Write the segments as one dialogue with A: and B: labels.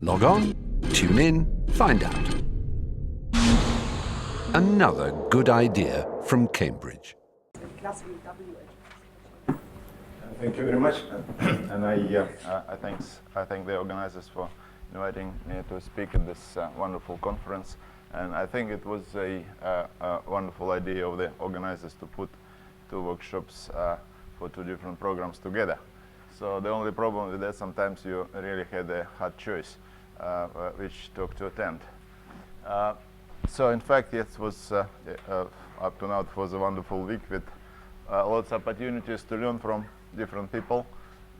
A: Log on, tune in, find out. Another good idea from Cambridge.
B: Thank you very much, and I thank the organizers for inviting me to speak at this wonderful conference. And I think it was a wonderful idea of the organizers to put two workshops for two different programs together. So the only problem with that, sometimes you really had a hard choice which talk to attend. So in fact, it was up to now it was a wonderful week with lots of opportunities to learn from different people,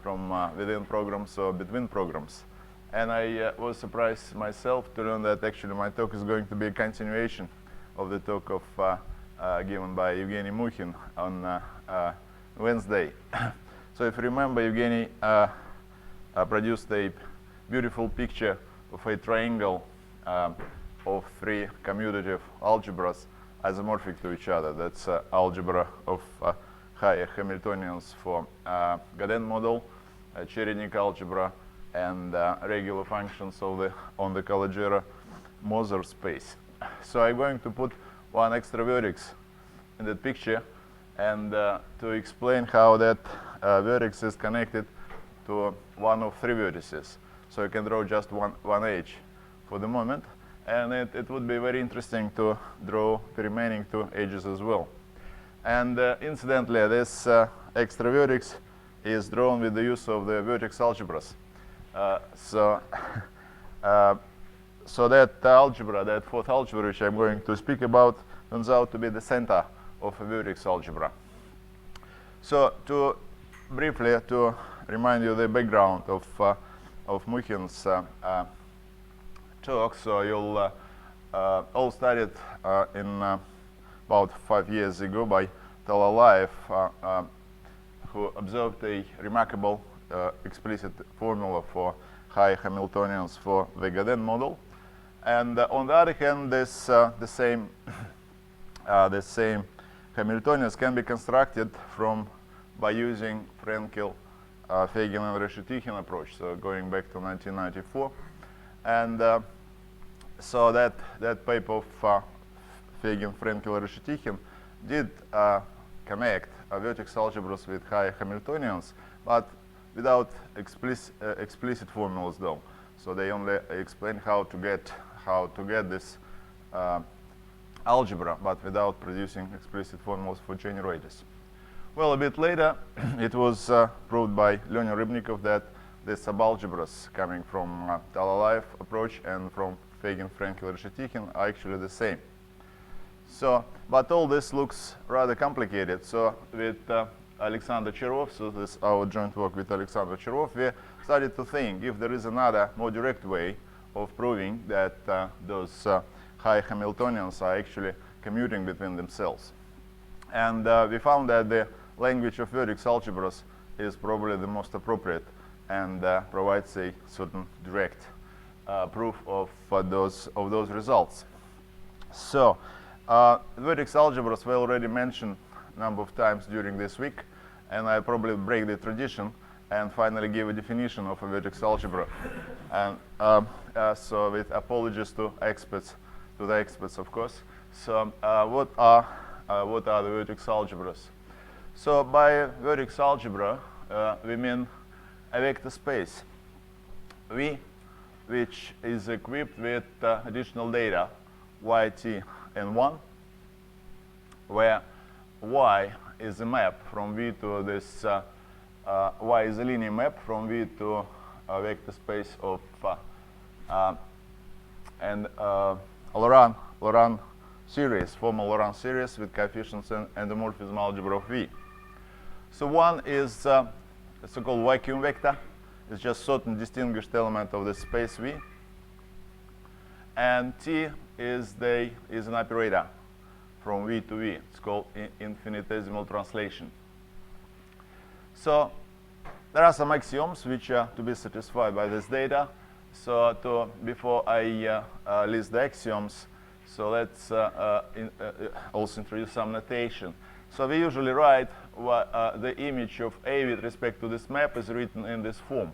B: from within programs or between programs. And I was surprised myself to learn that actually my talk is going to be a continuation of the talk of given by Evgeny Mukhin on Wednesday. So if you remember, Evgeny produced a beautiful picture of a triangle of three commutative algebras isomorphic to each other. That's algebra of higher Hamiltonians for Gaden model, Cherednik algebra, and regular functions of on the Algebraic space. So I'm going to put one extra vertex in that picture and to explain how that vertex is connected to one of three vertices. So you can draw just one edge for the moment, and it would be very interesting to draw the remaining two edges as well. And incidentally, this extra vertex is drawn with the use of the vertex algebras. So that algebra, that fourth algebra, which I'm going to speak about, turns out to be the center of a vertex algebra. So to briefly to remind you the background of Mukhin's talk, so you'll all studied in about 5 years ago by Algebraic Lie, who observed a remarkable explicit formula for high Hamiltonians for the Gaden model. And on the other hand, this the same Hamiltonians can be constructed by using Frenkel, Feigen, and Reshetikhin approach. So going back to 1994, and so that paper of Feigen, Frenkel, and Reshetikhin did connect vertex algebras with high Hamiltonians, but without explicit formulas though. So they only explain how to get this algebra, but without producing explicit formulas for generators. Well, a bit later, it was proved by Leonid Rybnikov that the subalgebras coming from Algebraic approach and from Feigen, Frenkel, Reshetikhin are actually the same. So, but all this looks rather complicated. So with Alexander Cherov, so this is our joint work with Alexander Cherov, we started to think if there is another more direct way of proving that those high Hamiltonians are actually commuting between themselves. And we found that the language of vertex algebras is probably the most appropriate and provides a certain direct proof of those results. So vertex algebras were already mentioned a number of times during this week, and I probably break the tradition and finally give a definition of a vertex algebra. And so with apologies to the experts, of course. So what are the vertex algebras? So by vertex algebra, we mean a vector space V, which is equipped with additional data y, t, and 1, where y is a map from V to this, y is a linear map from V to a vector space of Laurent series, formal Laurent series with coefficients and endomorphism algebra of V. So 1 is a so-called vacuum vector. It's just certain distinguished element of the space V. And T is an operator from V to V. It's called infinitesimal translation. So there are some axioms which are to be satisfied by this data. So before I list the axioms, so let's also introduce some notation. So we usually write the image of A with respect to this map is written in this form.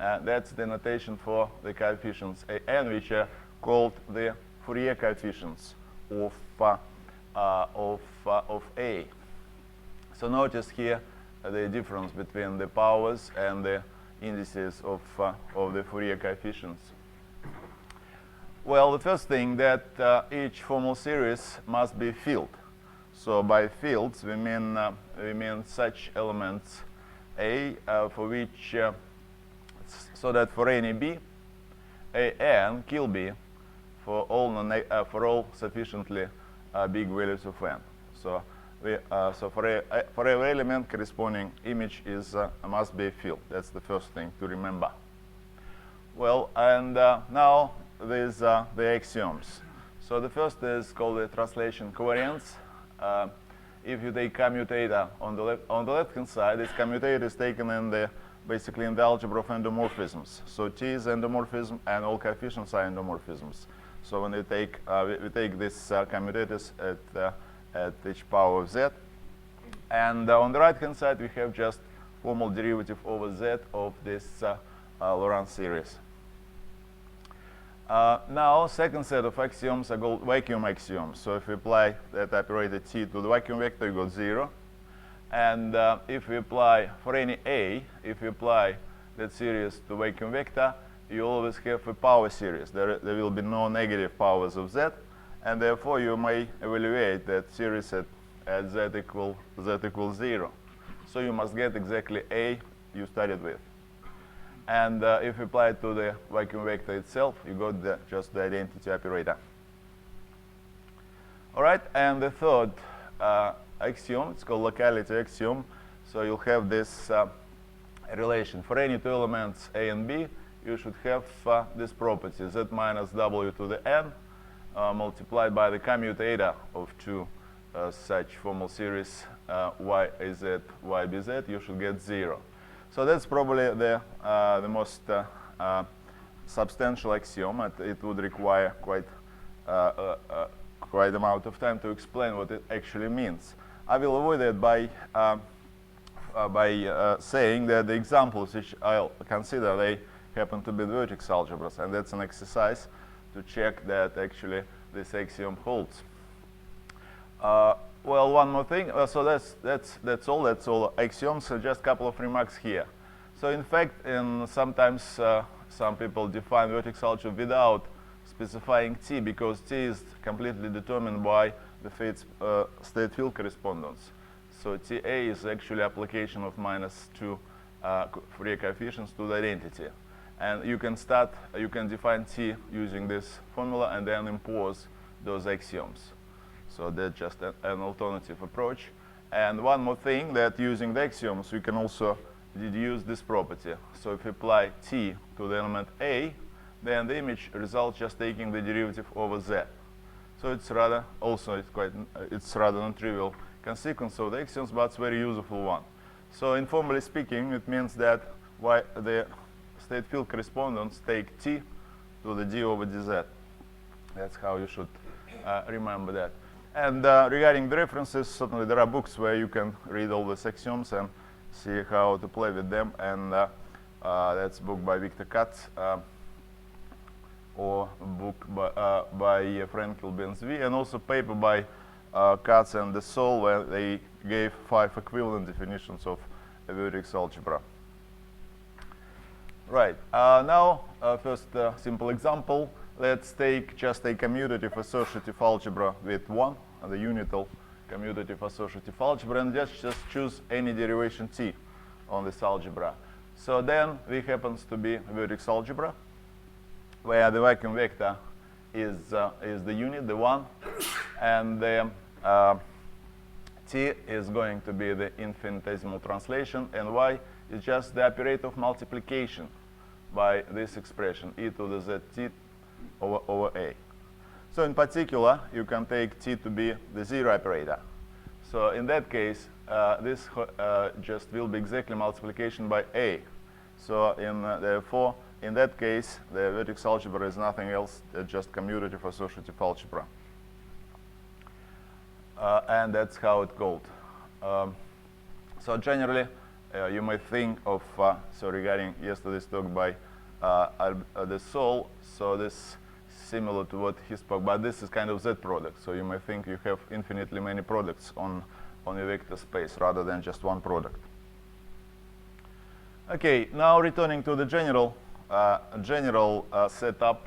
B: That's the notation for the coefficients an, which are called the Fourier coefficients of A. So notice here the difference between the powers and the indices of the Fourier coefficients. Well, the first thing that each formal series must be filled. So by fields we mean such elements A for which so that for any B, an kill B for all sufficiently big values of n. So for every element, corresponding image must be a field. That's the first thing to remember. Well, and now these are the axioms. So the first is called the translation covariance. If you take commutator on the left-hand side, this commutator is taken basically in the algebra of endomorphisms. So T is endomorphism, and all coefficients are endomorphisms. So when we take these commutators at each power of z, and on the right-hand side we have just formal derivative over z of this Laurent series. Now, second set of axioms are called vacuum axioms. So if we apply that operator T to the vacuum vector, you got 0. And if we apply, for any A, if we apply that series to vacuum vector, you always have a power series. There will be no negative powers of z, and therefore you may evaluate that series at z equals 0. So you must get exactly A you started with. And if you apply it to the vacuum vector itself, you got just the identity operator. All right, and the third axiom, it's called locality axiom. So you'll have this relation. For any two elements A and B, you should have this property, z minus w to the n multiplied by the commutator of two such formal series yaz, ybz, you should get 0. So that's probably the most substantial axiom. It would require quite amount of time to explain what it actually means. I will avoid it by saying that the examples which I'll consider, they happen to be vertex algebras, and that's an exercise to check that actually this axiom holds. Well, one more thing. So that's all axioms. So just a couple of remarks here. So in fact, sometimes some people define vertex algebra without specifying T, because T is completely determined by the state field correspondence. So TA is actually application of -2 Fourier coefficients to the identity. And you can define T using this formula and then impose those axioms. So that's just an alternative approach. And one more thing, that using the axioms, we can also deduce this property. So if we apply T to the element A, then the image results just taking the derivative over Z. So it's rather non-trivial consequence of the axioms, but it's a very useful one. So informally speaking, it means that the state field correspondence take T to the d over dz. That's how you should remember that. And regarding the references, certainly there are books where you can read all these axioms and see how to play with them. And that's a book by Victor Katz, or a book by Frankel Ben-Zvi, and also paper by Katz and De Sol, where they gave 5 equivalent definitions of a vertex algebra. Right, now first simple example. Let's take just a commutative associative algebra with 1, the unital commutative associative algebra, and just choose any derivation T on this algebra. So then we happens to be a vertex algebra, where the vacuum vector is the unit, the 1, and the T is going to be the infinitesimal translation, and Y is just the operator of multiplication by this expression, e to the zt over A. So in particular, you can take T to be the 0 operator. So in that case, this just will be exactly multiplication by A. So therefore, in that case, the vertex algebra is nothing else than just commutative associative algebra. And that's how it's called. So generally, you might think of, so regarding yesterday's talk by the Sol, so this similar to what he spoke, but this is kind of Z product. So you might think you have infinitely many products on a vector space rather than just one product. Okay, now returning to the general setup,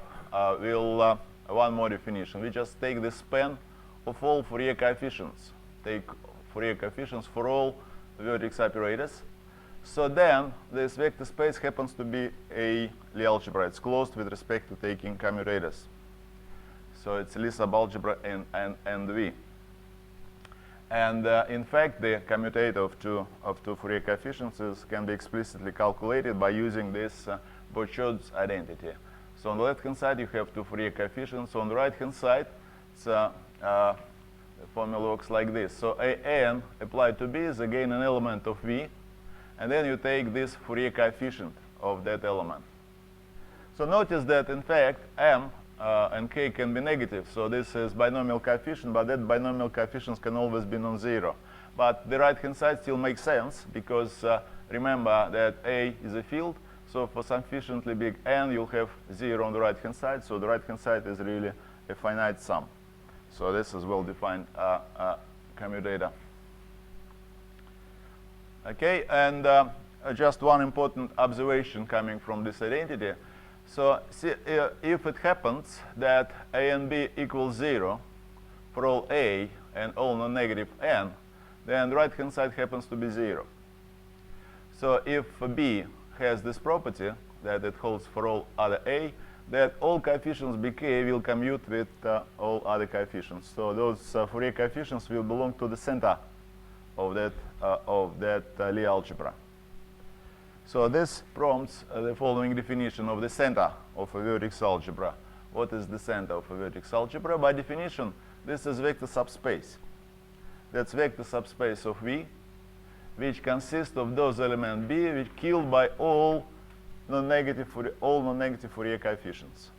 B: we'll one more definition. We just take the span of all Fourier coefficients. Take Fourier coefficients for all vertex operators. So then this vector space happens to be a Lie algebra. It's closed with respect to taking commutators. So it's Lie subalgebra and V. And in fact, the commutator of two Fourier coefficients can be explicitly calculated by using this Bouchard's identity. So on the left-hand side, you have two Fourier coefficients. On the right-hand side, the formula looks like this. So an applied to B is again an element of V. And then you take this Fourier coefficient of that element. So notice that, in fact, M and K can be negative. So this is binomial coefficient, but that binomial coefficients can always be non-zero. But the right-hand side still makes sense, because remember that A is a field. So for sufficiently big n, you'll have 0 on the right-hand side. So the right-hand side is really a finite sum. So this is well-defined commutator. Okay, and just one important observation coming from this identity. So see, if it happens that A and B equals 0 for all A and all non-negative n, then the right-hand side happens to be 0. So if B has this property that it holds for all other A, that all coefficients Bk will commute with all other coefficients. So those Fourier coefficients will belong to the center of that Lie algebra. So this prompts the following definition of the center of a vertex algebra. What is the center of a vertex algebra? By definition, this is vector subspace. That's vector subspace of V, which consists of those elements B which killed by all non-negative Fourier coefficients.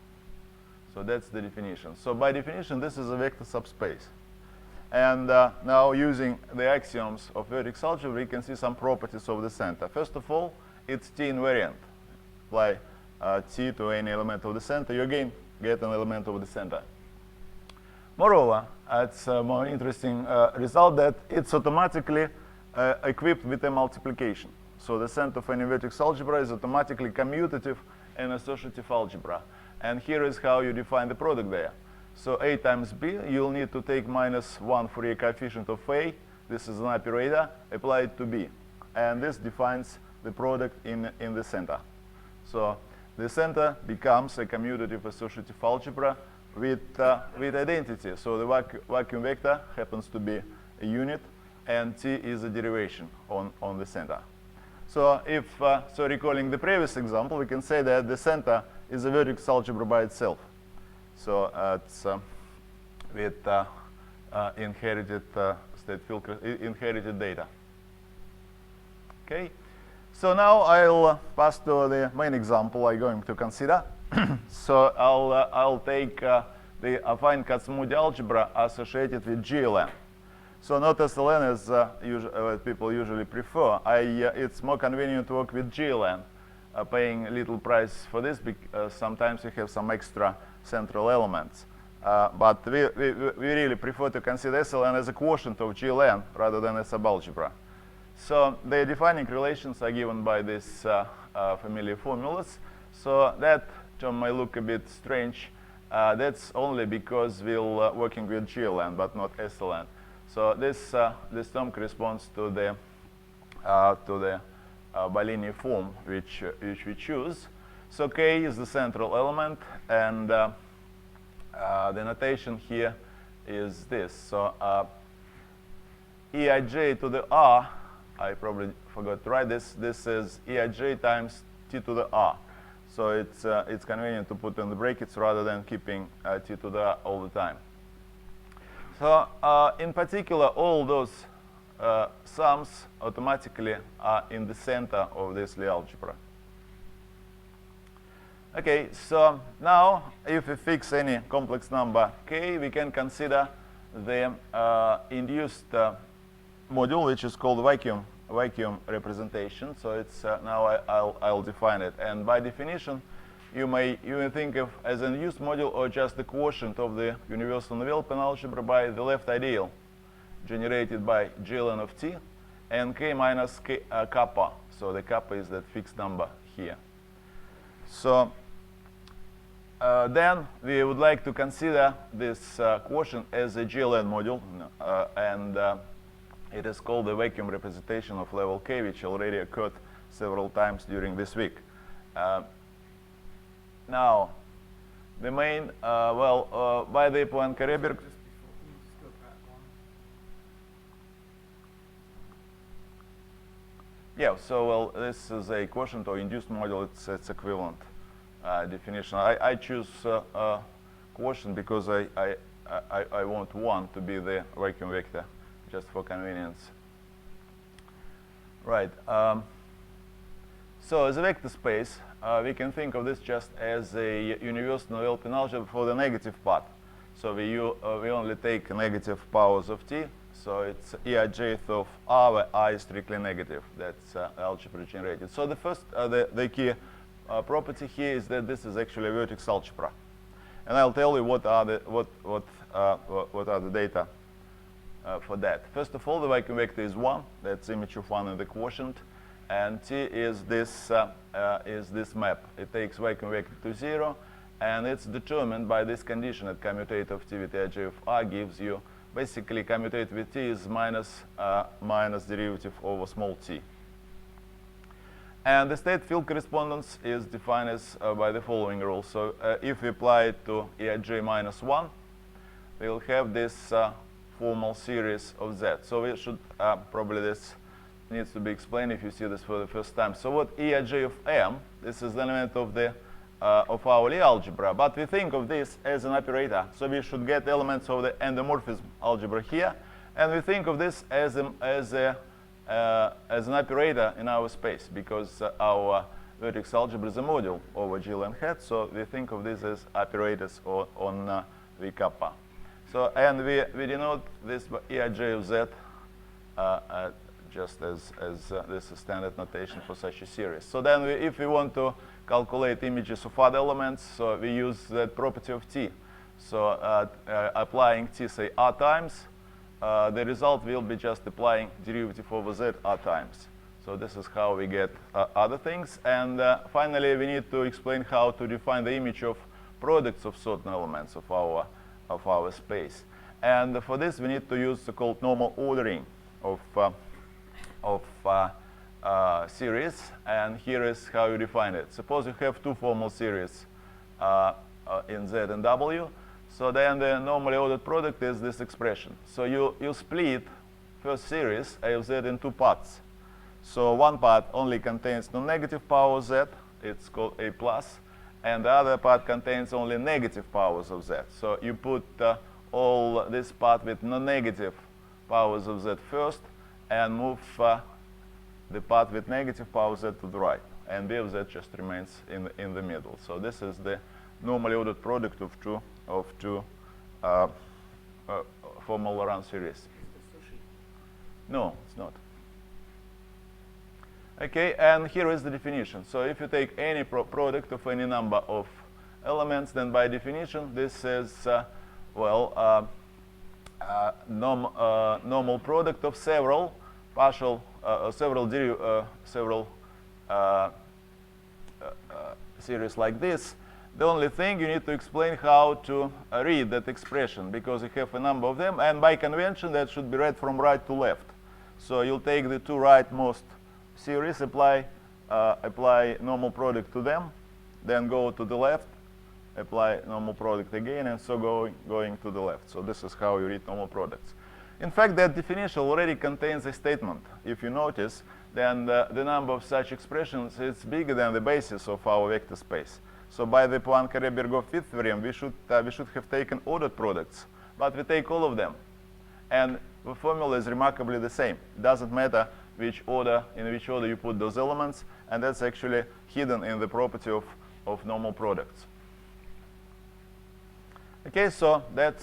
B: So that's the definition. So by definition, this is a vector subspace. And now using the axioms of vertex algebra, we can see some properties of the center. First of all, it's T invariant. Apply T to any element of the center, you again get an element of the center. Moreover, it's a more interesting result that it's automatically equipped with a multiplication. So the center of any vertex algebra is automatically commutative and associative algebra. And here is how you define the product there. So A times B, you'll need to take minus 1 Fourier coefficient of A. This is an operator, apply it to B. And this defines the product in the center. So the center becomes a commutative associative algebra with identity. So the vacuum vector happens to be a unit, and T is a derivation on the center. So if, so recalling the previous example, we can say that the center is a vertex algebra by itself. So it's with inherited state field, inherited data. Okay. So now I'll pass to the main example I'm going to consider. So I'll take the affine Kac-Moody algebra associated with GLN. So not SLN as people usually prefer. It's more convenient to work with GLN, paying a little price for this because sometimes you have some extra central elements. But we really prefer to consider SLN as a quotient of GLN rather than a subalgebra. So the defining relations are given by these familiar formulas. So that term may look a bit strange. That's only because we're working with GLN but not SLN. So this term corresponds to the bilinear form which we choose. So K is the central element, and the notation here is this. So Eij to the R, I probably forgot to write this. This is Eij times T to the R. So it's convenient to put in the brackets rather than keeping T to the R all the time. So in particular, all those sums automatically are in the center of this Lie algebra. Okay, so now if we fix any complex number K, we can consider the induced module, which is called vacuum vacuum representation. So it's now I'll define it. And by definition, you may think of as an induced module or just the quotient of the universal enveloping algebra by the left ideal generated by gln of t and k minus k, kappa. So the kappa is that fixed number here. So then we would like to consider this quotient as a gln module, and it is called the vacuum representation of level k, which already occurred several times during this week. Now, the main, by the Poincaré-Berg. Yeah, so this is a quotient or induced module. It's equivalent definition. I choose quotient because I want 1 to be the vacuum vector, just for convenience. Right. So as a vector space, we can think of this just as a universal enveloping algebra for the negative part. So we only take negative powers of t. So it's Eij of r, where I is strictly negative. That's algebra generated. So the first, the key property here is that this is actually a vertex algebra, and I'll tell you what are the data for that. First of all, the vacuum vector is 1. That's image of 1 in the quotient, and t is this map. It takes vacuum vector to 0, and it's determined by this condition that commutator of t with Eij of r gives you. Basically, commutator with t is minus derivative over small t. And the state field correspondence is defined as by the following rule. So if we apply it to Eij minus 1, we'll have this formal series of z. So we should, probably this needs to be explained if you see this for the first time. So what Eij of m, this is the element of the of our Lie algebra, but we think of this as an operator. So we should get elements of the endomorphism algebra here, and we think of this as an operator in our space, because our vertex algebra is a module over gln hat. So we think of this as operators on V kappa. So and we denote this by Eij of z just as this is standard notation for such a series. So then if we want to calculate images of other elements, so we use that property of t. So applying t, say, r times, the result will be just applying derivative over z r times. So this is how we get other things. And finally, we need to explain how to define the image of products of certain elements of our space. And for this, we need to use the so-called normal ordering of series, and here is how you define it. Suppose you have 2 formal series in Z and W, so then the normally ordered product is this expression. So you split first series A of Z in 2 parts. So one part only contains non-negative power Z, it's called A plus, and the other part contains only negative powers of Z. So you put all this part with non-negative powers of Z first, and move the part with negative power z to the right, and B of z just remains in the middle. So this is the normally ordered product of two formal Laurent series. No, it's not. Okay, and here is the definition. So if you take any product of any number of elements, then by definition this is normal product of several partial several series like this. The only thing you need to explain how to read that expression, because you have a number of them, and by convention that should be read from right to left. So you'll take the 2 rightmost series, apply normal product to them, then go to the left, apply normal product again, and so going to the left. So this is how you read normal products. In fact, that definition already contains a statement. If you notice, then the number of such expressions is bigger than the basis of our vector space. So by the Poincaré-Berg fifth theorem, we should have taken ordered products, but we take all of them, and the formula is remarkably the same. It doesn't matter in which order you put those elements, and that's actually hidden in the property of normal products. Okay, so that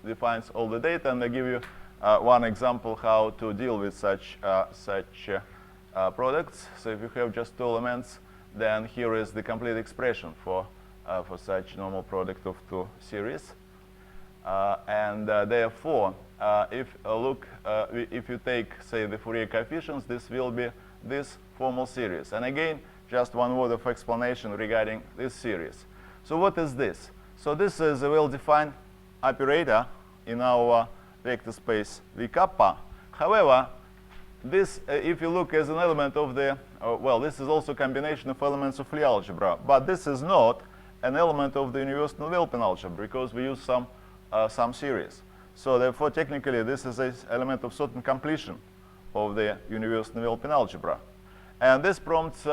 B: defines all the data, and I give you one example how to deal with such products. So if you have just two elements, then here is the complete expression for such normal product of two series. Therefore, if you take, say, the Fourier coefficients, this will be this formal series. And again, just one word of explanation regarding this series. So what is this? So this is a well-defined operator in our vector space V kappa. However, this, if you look as an element of the, well, this is also a combination of elements of Lie algebra, but this is not an element of the universal Nilpin algebra because we use some series. So therefore, technically, this is an element of certain completion of the universal Nilpin algebra. And this prompts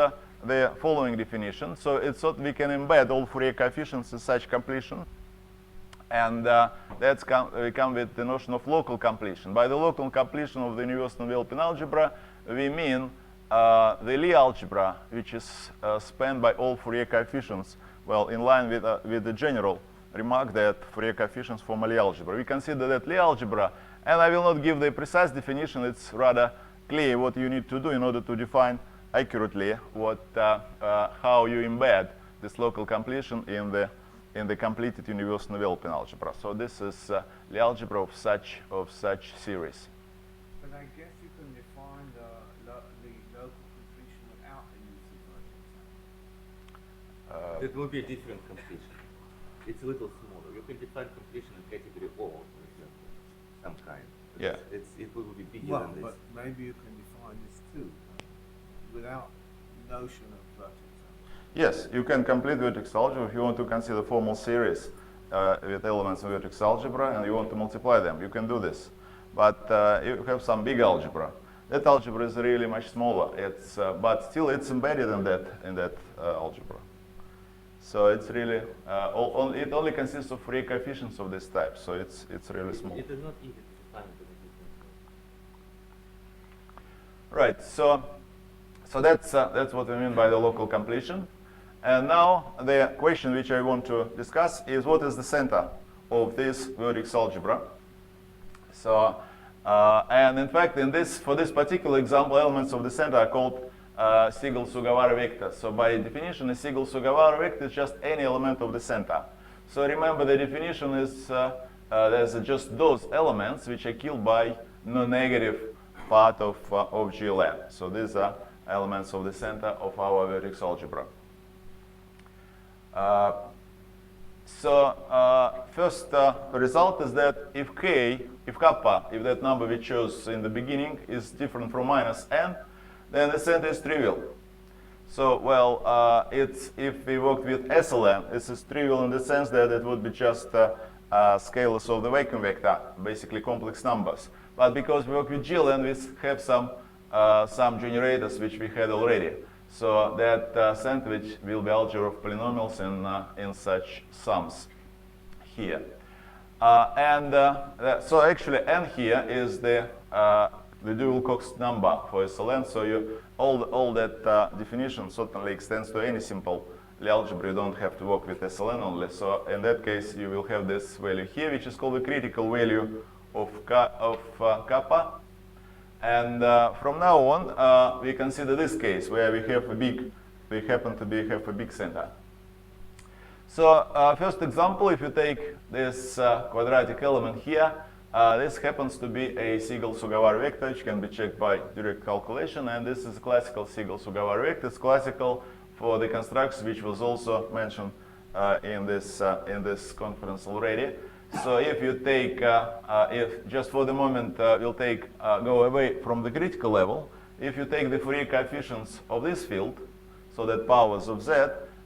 B: the following definition. So it's what we can embed all Fourier coefficients in such completion. And we come with the notion of local completion. By the local completion of the universal Nilpin algebra, we mean the Lie algebra, which is spanned by all Fourier coefficients, well, in line with the general remark that Fourier coefficients form a Lie algebra. We consider that Lie algebra, and I will not give the precise definition. It's rather clear what you need to do in order to define accurately how you embed this local completion in the completed universal Nilpin algebra. So this is Lie algebra of such series.
C: But I guess you can define the local completion without the use of vertex.
D: It will be a different completion. It's a little smaller. You can define completion in category O, for example, some kind.
B: Yeah.
D: It will be bigger
C: Well,
D: than this.
C: but maybe you can define this too, without notion of vertex.
B: Yes, you can complete vertex algebra if you want to consider formal series with elements in vertex algebra and you want to multiply them. You can do this. But you have some big algebra. That algebra is really much smaller. But still it's embedded in that algebra. So it's really, it only consists of Fourier coefficients of this type. So it's really small.
D: It is not easy to define it.
B: Right, so that's what we mean by the local completion. And now the question which I want to discuss is what is the center of this vertex algebra? So, and in fact, for this particular example, elements of the center are called Siegel-Sugawara vectors. So by definition, a Siegel-Sugawara vector is just any element of the center. So remember, the definition is there's just those elements which are killed by non-negative part of GLN. So these are elements of the center of our vertex algebra. First result is that if kappa, if that number we chose in the beginning is different from -n, then the center is trivial. So, well, if we worked with SLN, this is trivial in the sense that it would be just scalars of the vacuum vector, basically complex numbers. But because we work with GLN, we have some generators which we had already. So that sandwich will be algebra of polynomials in such sums here. So actually n here is the dual Cox number for SLN. So all that definition certainly extends to any simple Lie algebra. You don't have to work with SLN only. So in that case, you will have this value here, which is called the critical value of kappa. And from now on, we consider this case where we happen to have a big center. So first example, if you take this quadratic element here, this happens to be a Siegel-Sugawara vector, which can be checked by direct calculation, and this is a classical Siegel-Sugawara vector. It's classical for the construction which was also mentioned in this conference already. So if you take, if just for the moment we'll go away from the critical level, if you take the Fourier coefficients of this field, so that powers of z,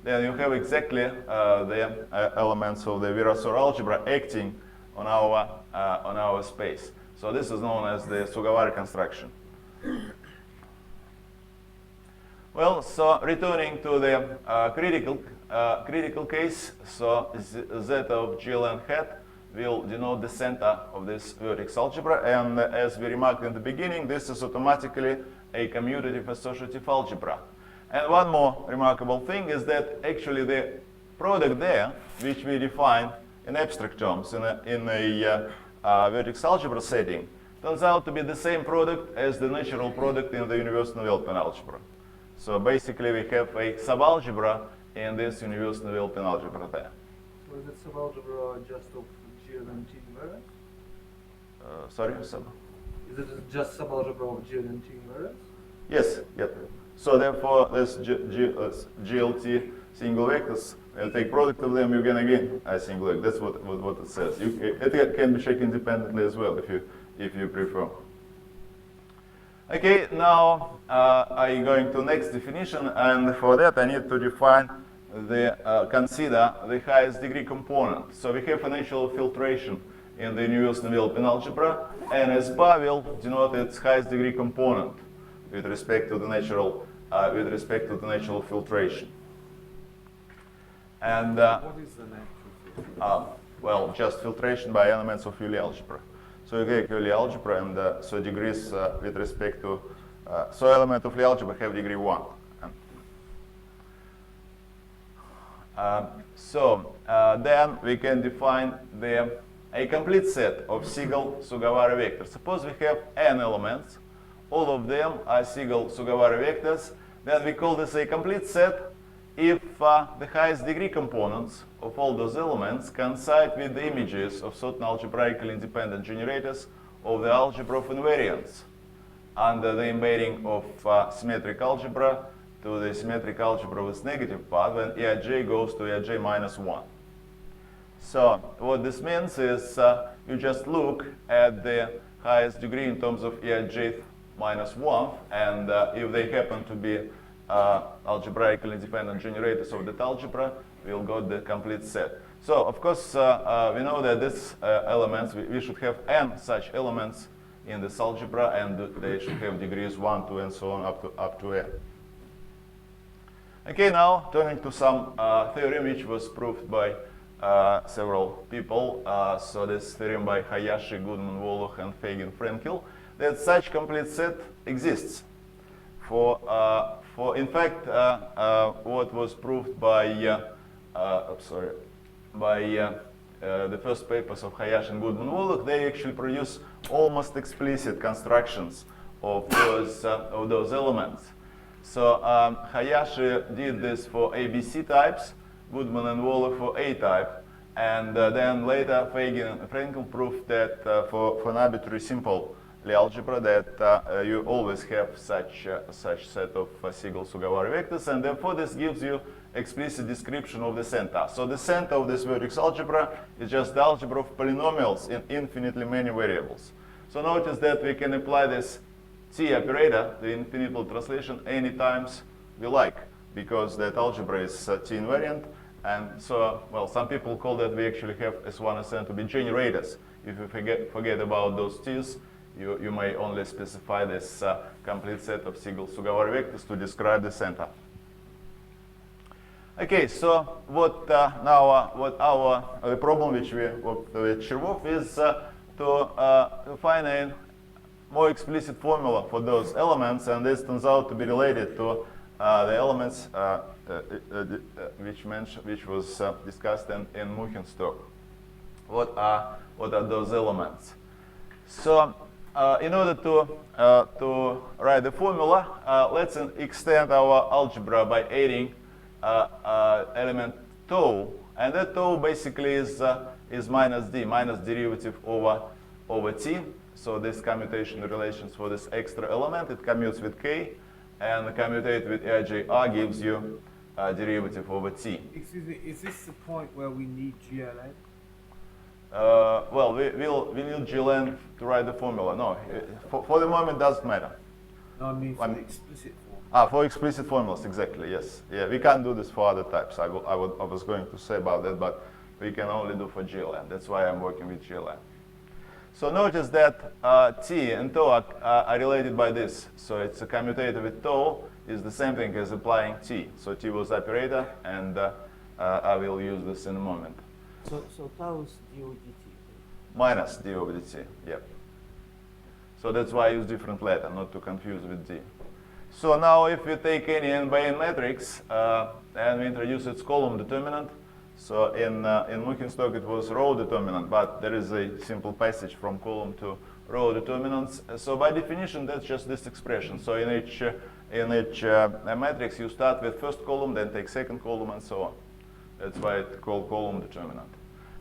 B: then you have exactly the elements of the Virasoro algebra acting on our space. So this is known as the Sugawara construction. Well, so returning to the critical case, so z of GLN hat will denote the center of this vertex algebra, and as we remarked in the beginning, this is automatically a commutative associative algebra. And one more remarkable thing is that actually the product there, which we define in abstract terms in a vertex algebra setting, turns out to be the same product as the natural product in the universal Newton algebra. So basically we have a subalgebra in this universal Newton algebra there.
C: So is it subalgebra just of GL and T invariance?
B: Sorry, sub.
C: Is it just subalgebra of GL and T invariance?
B: Yes, yep. So therefore, this GLT single vectors, and take product of them, you can again a single vector. That's what it says. It can be checked independently as well if you prefer. Okay, now I'm going to next definition, and for that I need to define consider the highest degree component. So we have a natural filtration in the universal Newton algebra, and as bar will denote its highest degree component with respect to the natural filtration. And
C: What is the natural filtration?
B: well, just filtration by elements of Euler algebra. So you take Euler algebra, and so degrees with respect to so element of Euler algebra have degree 1. Then we can define a complete set of Siegel-Sugawara vectors. Suppose we have n elements, all of them are Siegel-Sugawara vectors, then we call this a complete set if the highest degree components of all those elements coincide with the images of certain algebraically independent generators of the algebra of invariance under the embedding of symmetric algebra to the symmetric algebra with negative part when Eij goes to Eij minus 1. So what this means is you just look at the highest degree in terms of Eij minus 1, and if they happen to be algebraically independent generators of that algebra, we'll got the complete set. So of course we know that these elements, we should have n such elements in this algebra, and they should have degrees 1, 2, and so on up to n. Okay, now turning to some theorem which was proved by several people. So this theorem by Hayashi, Goodman, Woloch, and Fagin-Frenkel, that such complete set exists. In fact, what was proved by the first papers of Hayashi and Goodman, Woloch, they actually produce almost explicit constructions of those elements. So Hayashi did this for ABC types, Goodman and Woloch for A type, and then later Fagin and Frenkel proved that for an arbitrary simple Lie algebra that you always have such set of Siegel-Sugawara vectors, and therefore this gives you explicit description of the center. So the center of this vertex algebra is just the algebra of polynomials in infinitely many variables. So notice that we can apply this T operator, the infinitable translation, any times we like, because that algebra is T invariant, and so, well, some people call that we actually have S1 and Sn to be generators. If you forget about those T's, you may only specify this complete set of Siegel-Sugawara vectors to describe the center. Okay, so what the problem which we worked with Chervov is to find a more explicit formula for those elements, and this turns out to be related to the elements which was discussed in Muchenstock. What are those elements? So in order to write the formula, let's extend our algebra by adding element tau, and that tau basically is minus d, minus derivative over t. So this commutation relations for this extra element, it commutes with k, and commutate with Eij gives you derivative over t.
C: Excuse me, is this the point where we need GLN?
B: Well, we need GLN to write the formula. No, for the moment, it doesn't matter.
C: No, I mean for the explicit form.
B: For explicit formulas, exactly, yes. Yeah, we can't do this for other types. I was going to say about that, but we can only do for GLN. That's why I'm working with GLN. So notice that T and tau are related by this. So it's a commutator with tau is the same thing as applying T. So T was operator, and I will use this in a moment.
E: So tau is d over dt.
B: Minus d over dt, yep. So that's why I use different letter, not to confuse with d. So now if we take any n by n matrix and we introduce its column determinant, so in Muchenstock it was row determinant, but there is a simple passage from column to row determinants. So by definition, that's just this expression. So in each matrix, you start with first column, then take second column, and so on. That's why it's called column determinant.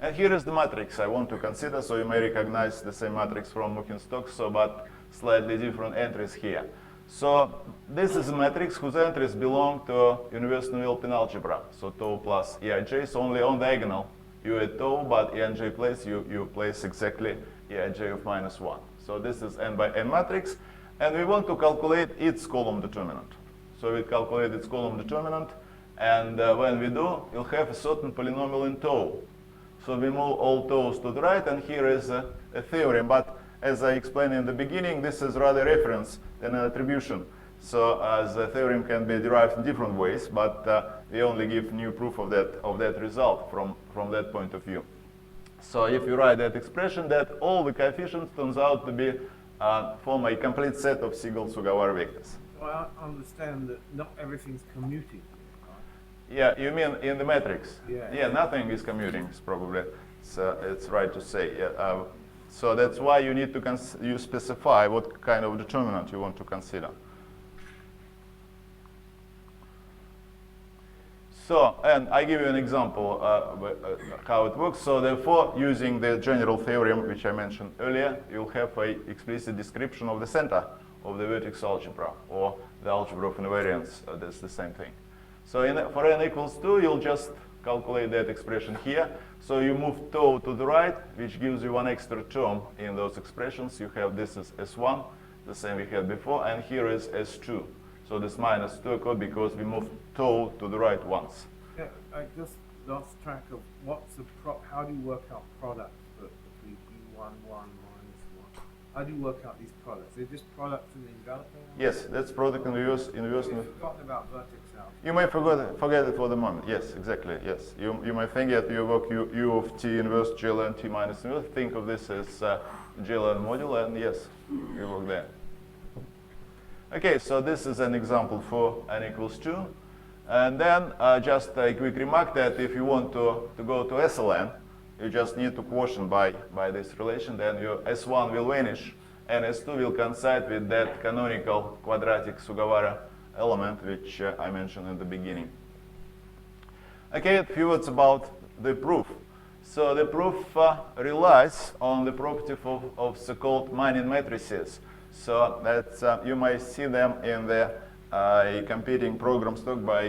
B: And here is the matrix I want to consider. So you may recognize the same matrix from looking stocks, but slightly different entries here. So this is a matrix whose entries belong to universal built-in algebra. So tau plus Eij. So only on diagonal you add tau, but Enj place you place exactly Eij of -1. So this is n by n matrix, and we want to calculate its column determinant. So we calculate its column determinant, and when we do, you'll have a certain polynomial in tau. So we move all taus to the right, and here is a theorem. But as I explained in the beginning, this is rather reference than an attribution. So the theorem can be derived in different ways, but we only give new proof of that result from that point of view. So if you write that expression, that all the coefficients turns out to be form a complete set of Siegel-Sugawara vectors.
C: So I understand that not everything's commuting.
B: Yeah, you mean in the matrix?
C: Yeah.
B: Yeah, nothing is commuting. It's probably it's right to say. Yeah, so that's why you need to you specify what kind of determinant you want to consider. So, and I give you an example how it works. So therefore, using the general theorem which I mentioned earlier, you'll have a explicit description of the center of the vertex algebra, or the algebra of invariance. That's the same thing. So for n equals 2, you'll just calculate that expression here. So you move tau to the right, which gives you one extra term in those expressions. You have this as S1, the same we had before, and here is S2. So this -2 occurred because we moved tau to the right once.
C: Yeah, I just lost track of how do you work out products between E11 -1? How do you work out these products? They're just products in the enveloping?
B: Yes, that's product inverse.
C: We've forgotten about vertex algebra.
B: You may forget it for the moment. Yes, exactly. Yes, you may think that you work U of t inverse GLN t minus inverse. Think of this as GLN module, and yes, you work there. Okay, so this is an example for n equals 2. And then just a quick remark that if you want to go to SLN, you just need to quotient by this relation, then your S1 will vanish, and S2 will coincide with that canonical quadratic Sugawara element, which I mentioned in the beginning. Okay, a few words about the proof. So the proof relies on the property of so-called mining matrices. So that's, you might see them in the competing program stock by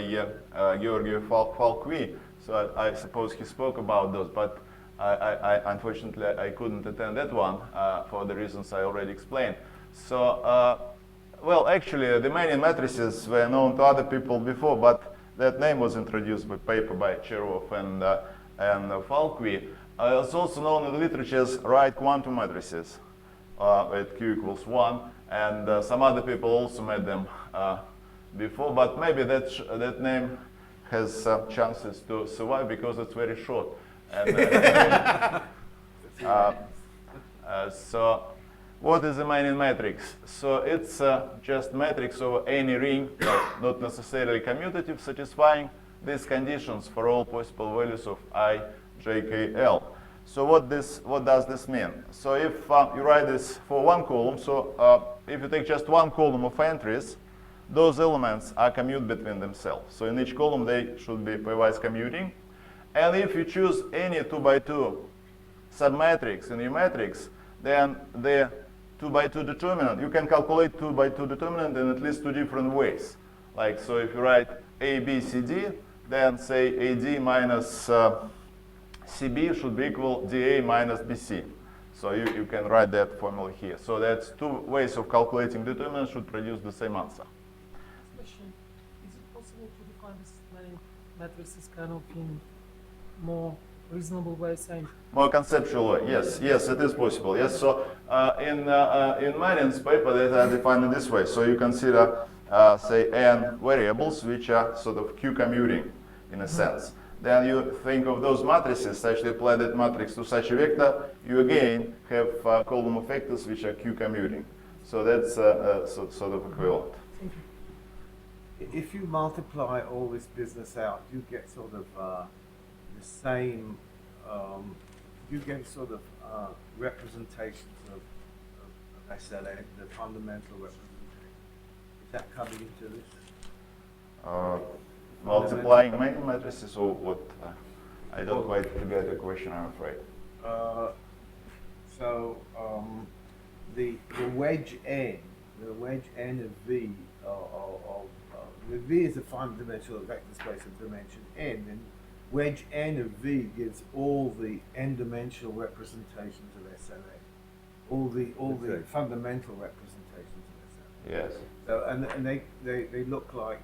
B: Georgi Falkvi. So I suppose he spoke about those, but unfortunately I couldn't attend that one for the reasons I already explained. So, well, actually the mining matrices were known to other people before, but that name was introduced by paper by Cherov and Falkvi. It's also known in the literature as right quantum matrices. At q equals 1, and some other people also made them before, but maybe that name has chances to survive because it's very short. And, so what is a mining matrix? So it's just matrix over any ring, not necessarily commutative, satisfying these conditions for all possible values of I, j, k, l. So what does this mean? So if you write this for one column, so if you take just one column of entries, those elements are commute between themselves. So in each column they should be pairwise commuting. And if you choose any 2 by 2 submatrix in your matrix, then the 2 by 2 determinant, you can calculate 2 by 2 determinant in at least 2 different ways. Like, so if you write A, B, C, D, then say AD minus CB should be equal DA minus BC. So you can write that formula here. So that's 2 ways of calculating determinants should produce the same answer.
E: Question: is it possible to define this many matrices kind of in more reasonable way, saying?
B: More conceptual way, yes, yes, it is possible. Yes, so in Marin's paper that are defined in this way. So you consider, say, n variables which are sort of Q commuting in a sense. Then you think of those matrices, actually apply that matrix to such a vector, you again have a column of vectors which are Q commuting. So that's sort of equivalent.
C: If you multiply all this business out, you get sort of the same, you get sort of representations of SLN, the fundamental representation. Is that coming into this?
B: Multiplying many matrices or what? I don't quite get the question, I'm afraid.
C: The wedge n of V, the V is a fundamental vector space of dimension n, and wedge n of V gives all the n-dimensional representations of SLN, all the fundamental representations of SLN.
B: Yes.
C: So, and they look like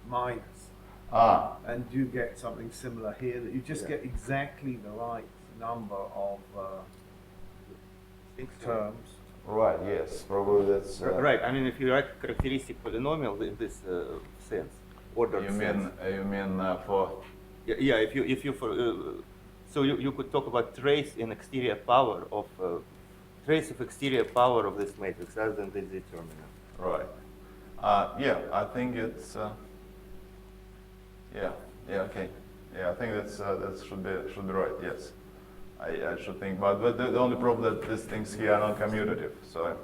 C: minus. And you get something similar here, that you just get exactly the right number of terms.
B: Right, yes, probably that's...
D: right, I mean, if you write characteristic polynomial in this sense, ordered sense.
B: You mean for...
D: Yeah, if you so you could talk about trace in exterior power of trace of exterior power of this matrix rather than the determinant.
B: Right. Yeah, I think it's... okay. Yeah, I think that should be right. Yes, I should think. But the only problem that these things here are not commutative. So.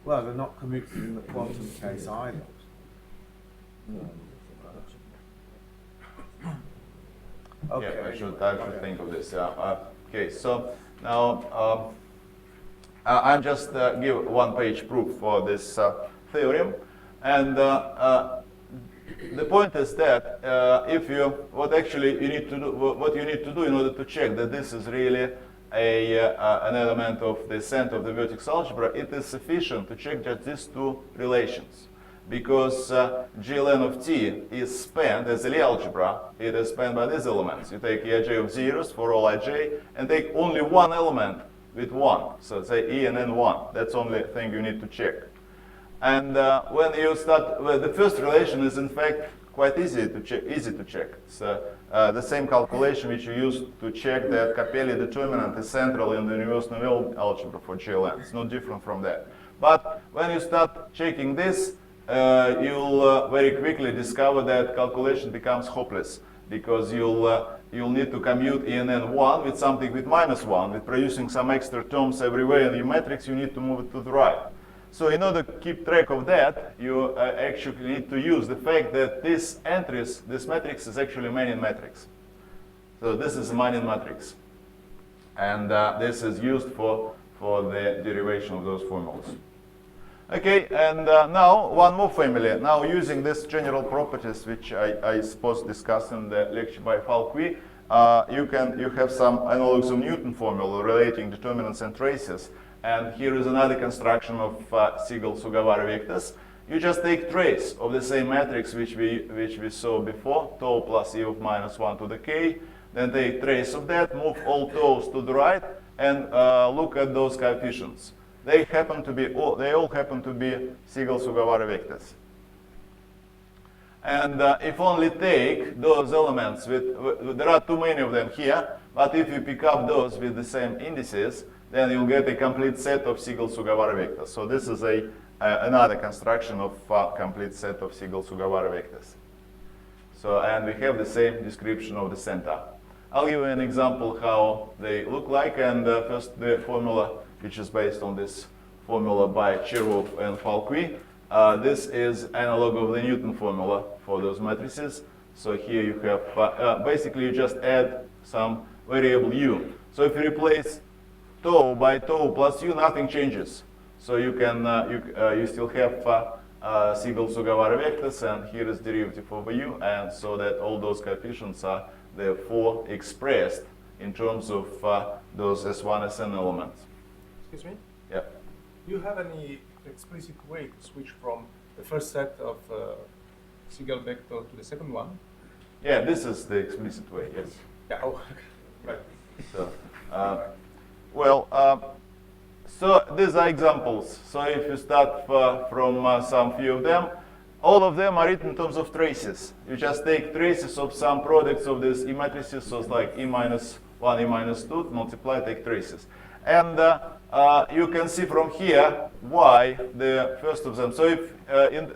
C: Well, they're not commutative in the quantum case either. Okay.
B: Yeah, I should think of this. Okay. So now I'll just give one-page proof for this theorem, and. The point is that what you need to do in order to check that this is really an element of the set of the vertex algebra, it is sufficient to check just these two relations, because GLN of T is spanned as a Lie algebra. It is spanned by these elements. You take Ej of zeros for all Ij and take only one element with 1. So say E and N1. That's the only thing you need to check. And when you start, the first relation is in fact quite easy to check. It's the same calculation which you use to check that Capelli determinant is central in the universal novel algebra for GLN. It's not different from that. But when you start checking this, you'll very quickly discover that calculation becomes hopeless, because you'll need to commute ENN1 with something with -1, with producing some extra terms everywhere in your matrix. You need to move it to the right. So in order to keep track of that, you actually need to use the fact that this matrix is actually a Manin matrix. So this is a Manin matrix. And this is used for the derivation of those formulas. Okay, and now one more family. Now using these general properties, which I suppose discussed in the lecture by Falqui, you have some analogs of Newton formula relating determinants and traces. And here is another construction of Siegel-Sugawara vectors. You just take trace of the same matrix which we saw before, tau plus e of -1 to the k. Then take trace of that, move all taus to the right, and look at those coefficients. They all happen to be Siegel-Sugawara vectors. And if only take those elements there are too many of them here, but if you pick up those with the same indices, then you'll get a complete set of Siegel-Sugawara vectors. So this is another construction of complete set of Siegel-Sugawara vectors. So, and we have the same description of the center. I'll give you an example how they look like, and first the formula, which is based on this formula by Cherov and Falqui. This is analog of the Newton formula for those matrices. So here you have, basically you just add some variable u. So if you replace tau by tau plus u, nothing changes. So you can you still have Siegel-Sugawara vectors, and here is derivative over u, and so that all those coefficients are therefore expressed in terms of those S1, Sn elements.
F: Excuse me?
B: Yeah.
F: Do you have any explicit way to switch from the first set of Siegel vector to the second one?
B: Yeah, this is the explicit way, yes.
F: Yeah, oh, right.
B: So, so these are examples. So if you start from some few of them, all of them are written in terms of traces. You just take traces of some products of these E matrices, so it's like E-1, E-2, multiply, take traces. And you can see from here why the first of them. So if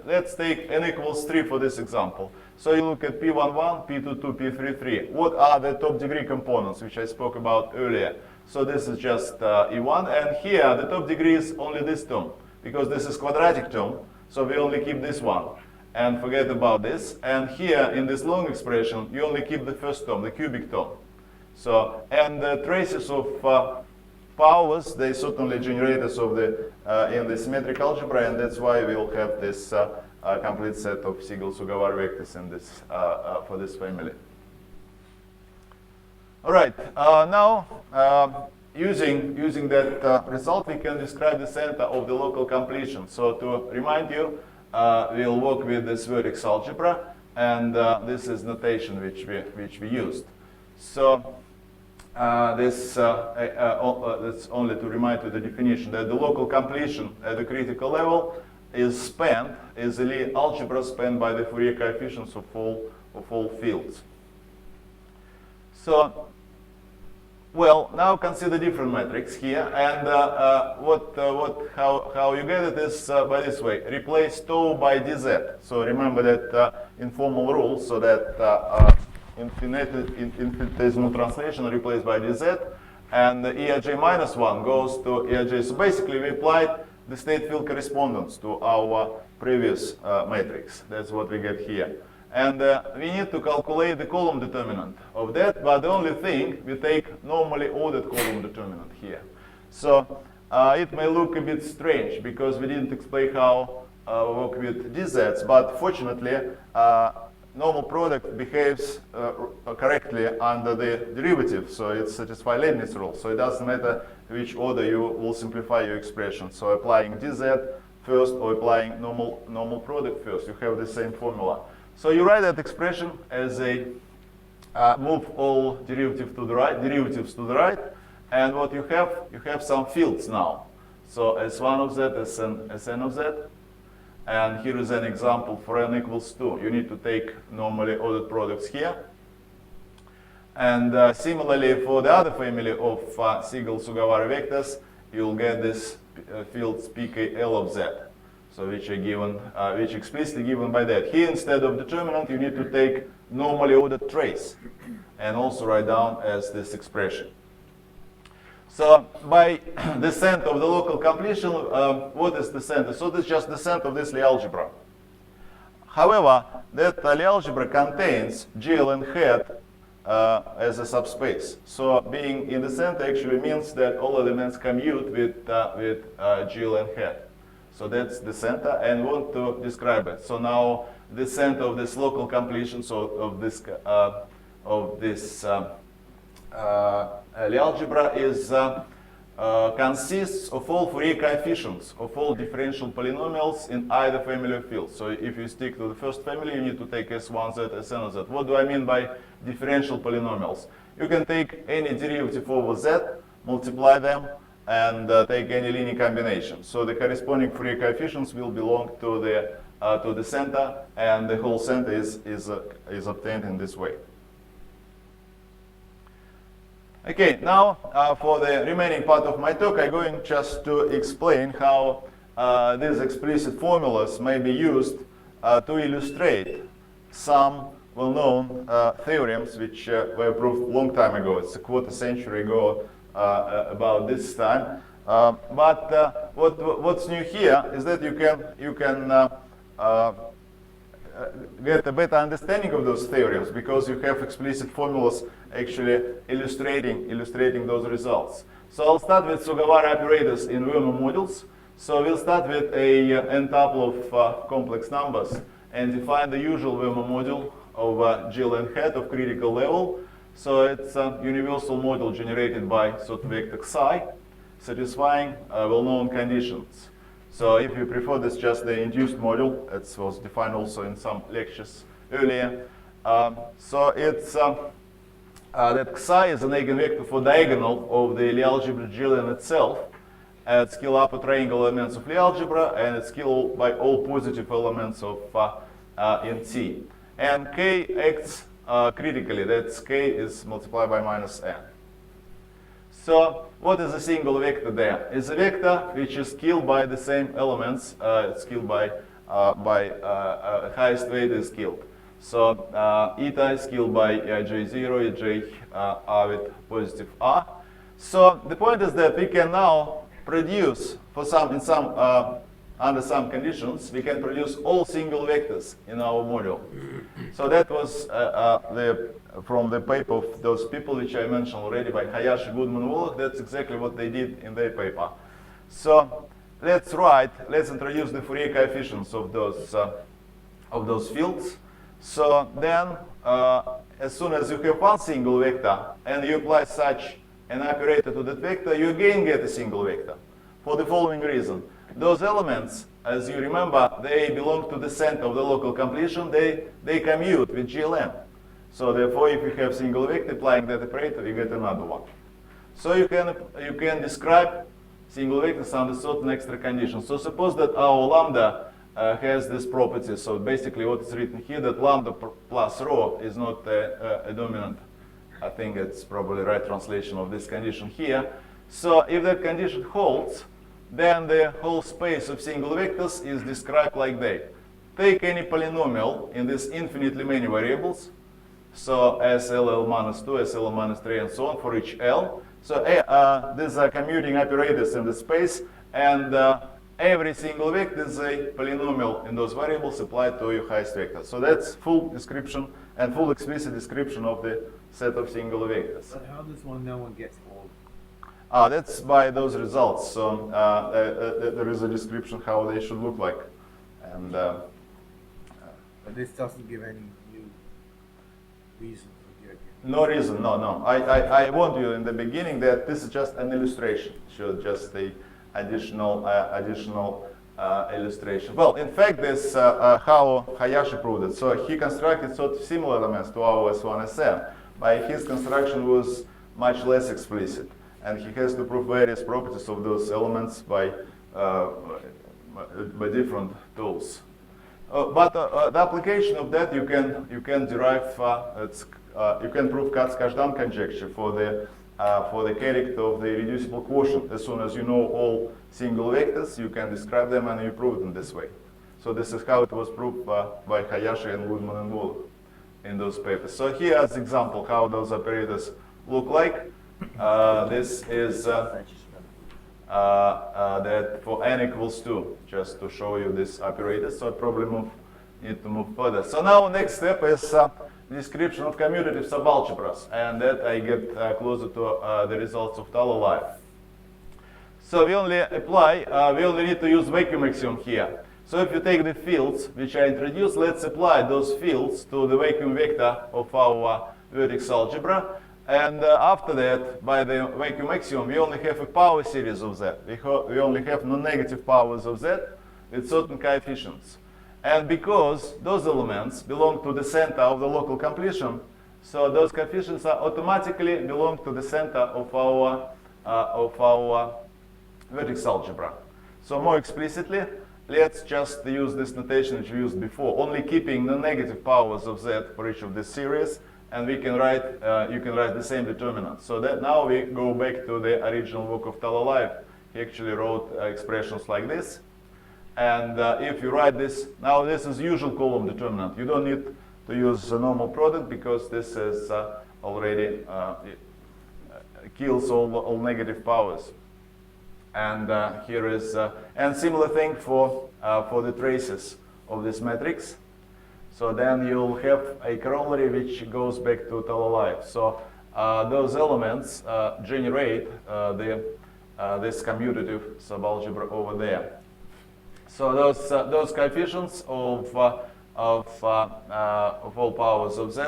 B: let's take n equals 3 for this example. So you look at P11, P22, P33. What are the top degree components, which I spoke about earlier? So this is just E1, and here the top degree is only this term, because this is quadratic term, so we only keep this one, and forget about this. And here, in this long expression, you only keep the first term, the cubic term. So, and the traces of powers, they certainly generators of the in the symmetric algebra, and that's why we'll have this complete set of Siegel-Sugawara vectors in this for this family. All right, now using that result, we can describe the center of the local completion. So to remind you, we'll work with this vertex algebra, and this is notation which we used. So that's only to remind you the definition that the local completion at the critical level is a Lie algebra spanned by the Fourier coefficients of all fields. So, well, now consider different metrics here, and how you get it is by this way: replace tau by dz. So remember that informal rule, so that infinitesimal translation replaced by dz, and the Eij minus 1 goes to Eij. So basically, we applied the state field correspondence to our previous matrix. That's what we get here. And we need to calculate the column determinant of that, but the only thing, we take normally ordered column determinant here. So it may look a bit strange, because we didn't explain how work with dz's, but fortunately, normal product behaves correctly under the derivative, so it satisfies Leibniz rule. So it doesn't matter which order you will simplify your expression. So applying dz first or applying normal product first, you have the same formula. So you write that expression as a move all derivatives to the right, and what you have some fields now. So S1 of z, Sn of z, and here is an example for n equals 2. You need to take normally ordered products here. And similarly for the other family of Siegel-Sugawara vectors, you'll get this fields pkl of z. So which are given, which explicitly given by that. Here, instead of determinant, you need to take normally ordered trace, and also write down as this expression. So by descent of the local completion, what is the center? So this is just the descent of this Lie algebra. However, that Lie algebra contains GL and hat as a subspace. So being in the center actually means that all elements commute with GL and hat. So that's the center, and want to describe it. So now the center of this local completion, so of this Lie algebra is consists of all Fourier coefficients of all differential polynomials in either family of fields. So if you stick to the first family, you need to take S1z, Sn of z. What do I mean by differential polynomials? You can take any derivative over z, multiply them, and take any linear combination. So the corresponding Fourier coefficients will belong to the center, and the whole center is obtained in this way. Okay, now for the remaining part of my talk, I'm going just to explain how these explicit formulas may be used to illustrate some well-known theorems which were proved a long time ago. It's a quarter century ago. About this time, but what's new here is that you can get a better understanding of those theorems, because you have explicit formulas actually illustrating those results. So I'll start with Sugawara operators in Wöhmer modules. So we'll start with a n-tuple of complex numbers and define the usual Wöhmer module of GL and hat of critical level. So it's a universal module generated by sort of vector psi, satisfying well-known conditions. So if you prefer this, just the induced module, it was defined also in some lectures earlier. So it's that psi is an eigenvector for diagonal of the Lie algebra GLN itself. It's scale upper triangle elements of Lie algebra, and it's scaled by all positive elements of in T. And k acts critically, that k is multiplied by minus n. So what is a single vector there? It's a vector which is scaled by the same elements. It's scaled by highest weight is scaled. So eta is killed by J0, J R with positive R. So the point is that we can now produce, under some conditions, we can produce all single vectors in our module. So that was from the paper of those people which I mentioned already by Hayashi, Goodman, Wallach. That's exactly what they did in their paper. So let's introduce the Fourier coefficients of those fields. So then, as soon as you have one single vector and you apply such an operator to that vector, you again get a single vector. For the following reason. Those elements, as you remember, they belong to the center of the local completion. They commute with GLM. So therefore, if you have single vector applying that operator, you get another one. So you can describe single vectors under certain extra conditions. So suppose that our lambda has this property. So basically what is written here, that lambda plus rho is not a dominant. I think it's probably the right translation of this condition here. So if that condition holds, then the whole space of single vectors is described like that. Take any polynomial in these infinitely many variables. So SL minus 2, SL minus 3, and so on for each L. So these are commuting operators in the space, and every single vector is a polynomial in those variables applied to your highest vector. So that's full description and full explicit description of the set of single vectors.
C: But how does one know one gets all?
B: That's by those results. So there is a description how they should look like. And
C: But this doesn't give any new reason for the idea.
B: no reason, no. I warned you in the beginning that this is just an illustration. So just the additional illustration. Well, in fact, this how Hayashi proved it. So he constructed sort of similar elements to our S1 SM, but his construction was much less explicit. And he has to prove various properties of those elements by different tools. But the application of that you can derive you can prove Katz-Kazhdan conjecture for the character of the irreducible quotient. As soon as you know all single vectors, you can describe them and you prove them this way. So this is how it was proved by Hayashi and Woodman and Wallach in those papers. So here as an example how those operators look like. This is that for n equals 2, just to show you this operator. So I probably need to move further. So now next step is description of commutative subalgebras, and that I get closer to the results of Lie. So we only need to use vacuum axiom here. So if you take the fields which I introduced, let's apply those fields to the vacuum vector of our vertex algebra. And after that, by the vacuum axiom, we only have a power series of z. We only have non-negative powers of z with certain coefficients. And because those elements belong to the center of the local completion, so those coefficients are automatically belong to the center of our vertex algebra. So more explicitly, let's just use this notation which we used before, only keeping the negative powers of z for each of this series. And we can write, you can write the same determinant. So that now we go back to the original work of Lie. He actually wrote expressions like this. And if you write this, now this is usual column determinant. You don't need to use a normal product because this is already kills all negative powers. And here is, and similar thing for the traces of this matrix. So then you'll have a corollary which goes back to Lie. So those elements generate this commutative subalgebra over there. So those coefficients of all powers of z,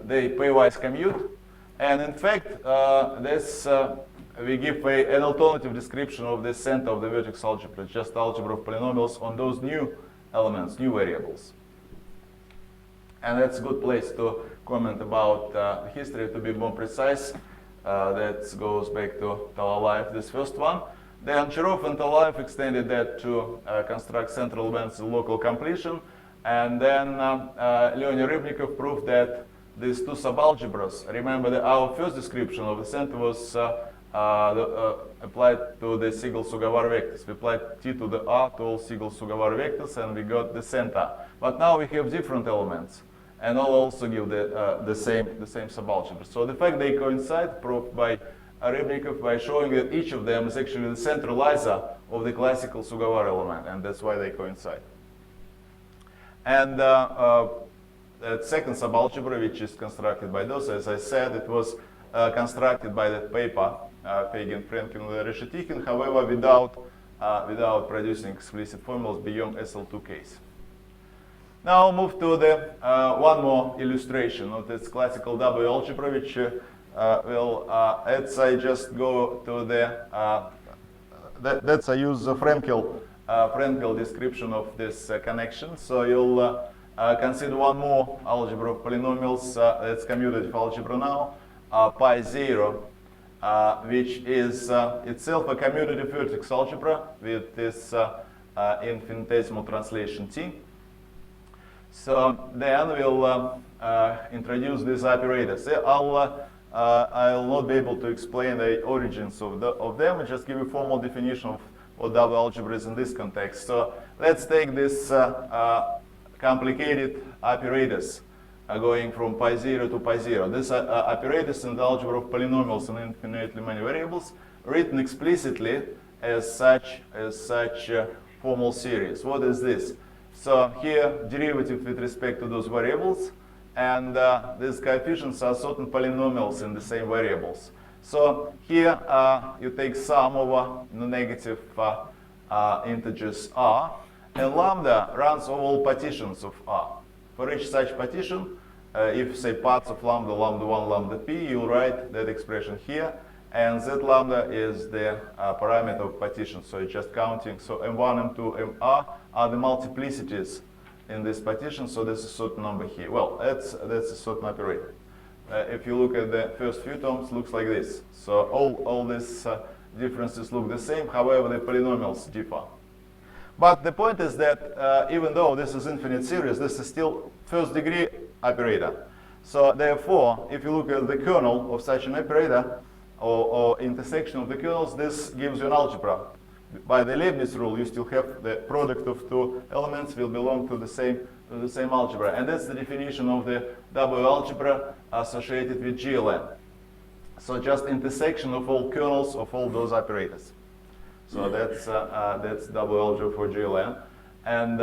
B: they pairwise commute, and in fact we give an alternative description of the center of the vertex algebra, just algebra of polynomials on those new elements, new variables. And that's a good place to comment about the history. To be more precise, that goes back to Lie, this first one. Then Cherov and Lie extended that to construct central events in local completion. And then Leonid Rybnikov proved that these two subalgebras, remember that our first description of the center was applied to the single Sugawara vectors. We applied T to the R to all single Sugawara vectors, and we got the center. But now we have different elements, and all also give the same subalgebra. So the fact they coincide, proved by Rybnikov by showing that each of them is actually the centralizer of the classical Sugawara element, and that's why they coincide. And the second subalgebra, which is constructed by those, as I said, it was constructed by that paper, Feigin, Frenkel, and Reshetikhin, however, without producing explicit formulas beyond SL2 case. Now I'll move to the one more illustration of this classical W-algebra, which let's I just go to the, let's I use the Frenkel description of this connection. So you'll consider one more algebra of polynomials, that's commutative algebra now, pi 0, which is itself a commutative vertex algebra with this infinitesimal translation T. So then we'll introduce these operators. I'll not be able to explain the origins of them, and just give a formal definition of what double algebra is in this context. So let's take this complicated operators going from pi 0 to pi 0. These operators in the algebra of polynomials and infinitely many variables, written explicitly as such formal series. What is this? So here, derivative with respect to those variables, and these coefficients are certain polynomials in the same variables. So here you take sum over the negative integers r, and lambda runs over all partitions of R. For each such partition, if say parts of lambda, lambda 1, lambda p, you write that expression here, and z lambda is the parameter of partition, so it's just counting. So m1, m2, mr are the multiplicities in this partition, so there's a certain number here. Well, that's a certain operator. If you look at the first few terms, looks like this. So all these differences look the same, however, the polynomials differ. But the point is that even though this is infinite series, this is still first degree operator. So therefore, if you look at the kernel of such an operator, or intersection of the kernels, this gives you an algebra. By the Leibniz rule, you still have the product of two elements will belong to the same algebra. And that's the definition of the W-algebra associated with GLN. So just intersection of all kernels of all those operators. So that's W-algebra for GLN. And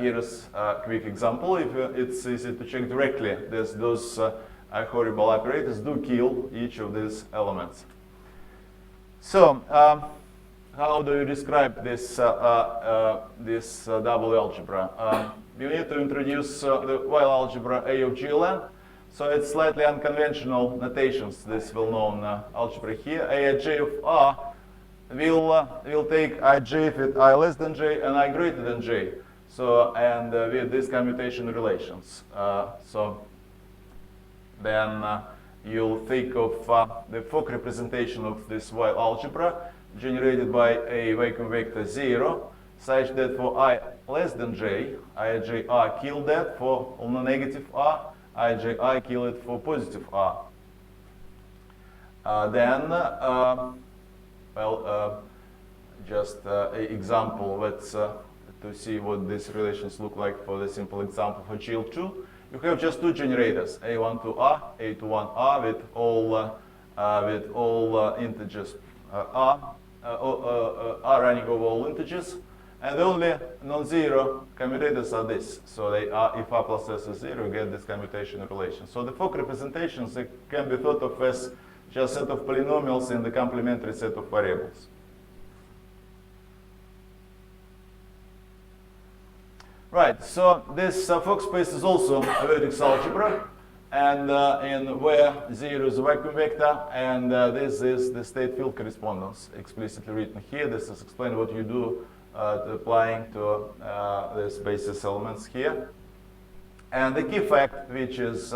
B: here's a quick example. If it's easy to check directly, those horrible operators do kill each of these elements. So how do you describe this double algebra? You need to introduce the while algebra A of GLN. So it's slightly unconventional notations, this well-known algebra here. Aij of R will take ij with I less than j and I greater than j. So and with these commutation relations. So then you'll think of the Fock representation of this while algebra generated by a vacuum vector 0, such that for I less than j, ij r kill that for on the negative r, ij I kill it for positive r. Just an example, let's to see what these relations look like for the simple example for GL2. You have just two generators, A1 to R, A to 1 R with all integers R running over all integers, and the only non-zero commutators are this. So they are, if R plus S is 0, you get this commutation relation. So the Fock representations can be thought of as just a set of polynomials in the complementary set of variables. Right, so this Fock space is also a vertex algebra, and in where 0 is a vacuum vector, and this is the state field correspondence explicitly written here. This is explain what you do applying to these basis elements here. And the key fact, which is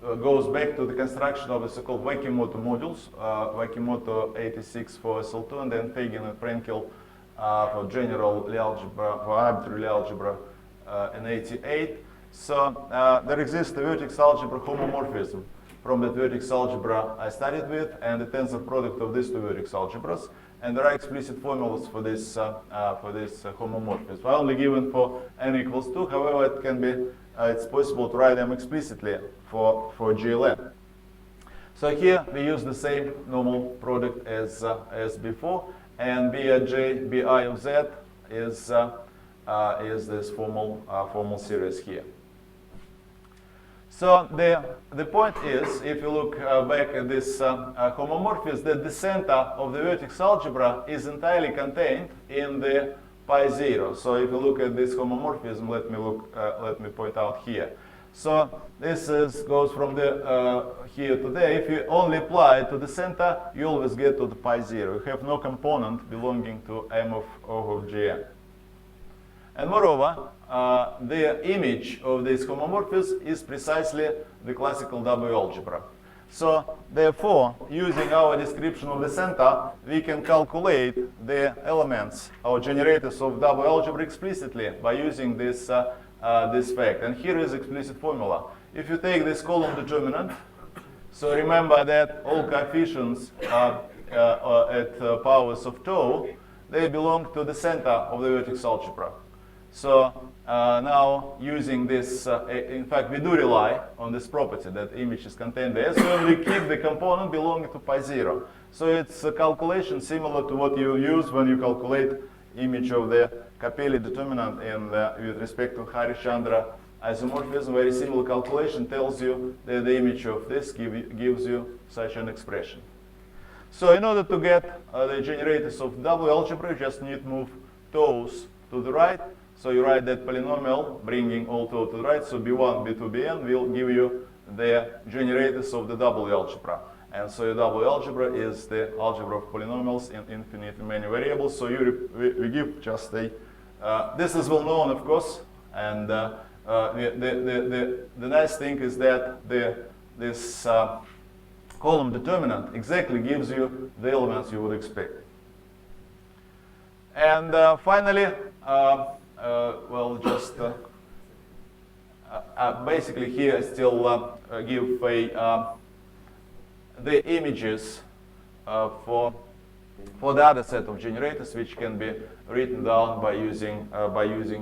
B: goes back to the construction of the so-called Wakimoto modules, Wakimoto 86 for SL2, and then Feigin and Frenkel for general Lie algebra, for arbitrary Lie algebra in 88. So there exists a vertex algebra homomorphism from the vertex algebra I studied with, and the tensor product of these two vertex algebras. And there are explicit formulas for this homomorphism. Only given for n equals 2. However, it can be it's possible to write them explicitly for GLN. So here we use the same normal product as before, and Bij Bi of z is this formal series here. So the point is, if you look back at this homomorphism, that the center of the vertex algebra is entirely contained in the pi 0. So if you look at this homomorphism, let me point out here. So this goes from the here to there. If you only apply it to the center, you always get to the pi 0. You have no component belonging to M of Gn. And moreover, the image of this homomorphism is precisely the classical W-algebra. So therefore, using our description of the center, we can calculate the elements or generators of W-algebra explicitly by using this fact. And here is explicit formula. If you take this column determinant, so remember that all coefficients at powers of tau, they belong to the center of the vertex algebra. So now using this, in fact, we do rely on this property that image is contained there. So we keep the component belonging to pi 0. So it's a calculation similar to what you use when you calculate image of the Capelli determinant with respect to Harishchandra isomorphism. Very similar calculation tells you that the image of this gives you such an expression. So in order to get the generators of W-algebra, you just need to move tau's to the right. So you write that polynomial, bringing all tau to the right. So B1, B2, Bn will give you the generators of the W-algebra. And so your W-algebra is the algebra of polynomials in infinitely many variables. So we give just a, this is well known, of course. And the nice thing is that this column determinant exactly gives you the elements you would expect. And finally, well, just basically here I still give the images for the other set of generators, which can be written down by using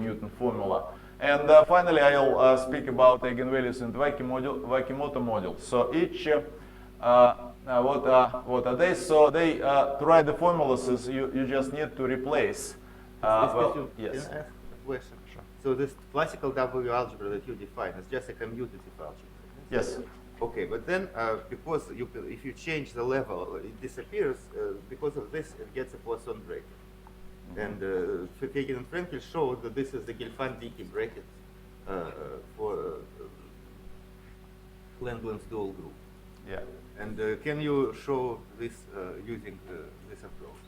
B: Newton formula. And finally, I'll speak about eigenvalues in the Vakimoto module. So each what are they? So they to write the formulas is you just need to replace. Well, yes.
D: Can I ask a question? Sure. So this classical W-algebra that you define is just a commutative algebra.
B: Yes.
D: Okay, but then because if you change the level, it disappears. Because of this, it gets a Poisson bracket. And Verkegen and Frenkel showed that this is the Gelfand-Dickey bracket for Langland's dual group.
B: Yeah.
D: And can you show this using this approach?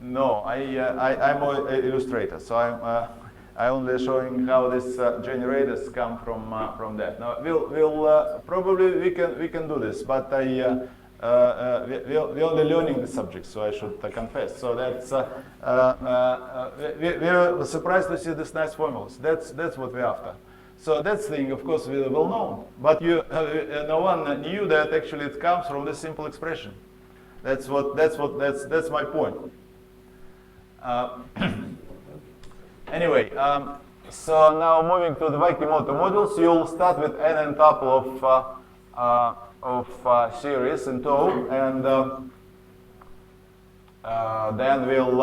B: No, I'm an illustrator, so I'm only showing how these generators come from that. Now we'll probably we can do this, but we're only learning the subject, so I should confess. So that's we're surprised to see these nice formulas. That's what we're after. So that thing, of course, we well known, but no one knew that actually it comes from this simple expression. That's my point. Anyway, so now moving to the Vakimoto modules, you'll start with n tuple of series in tau, and then we'll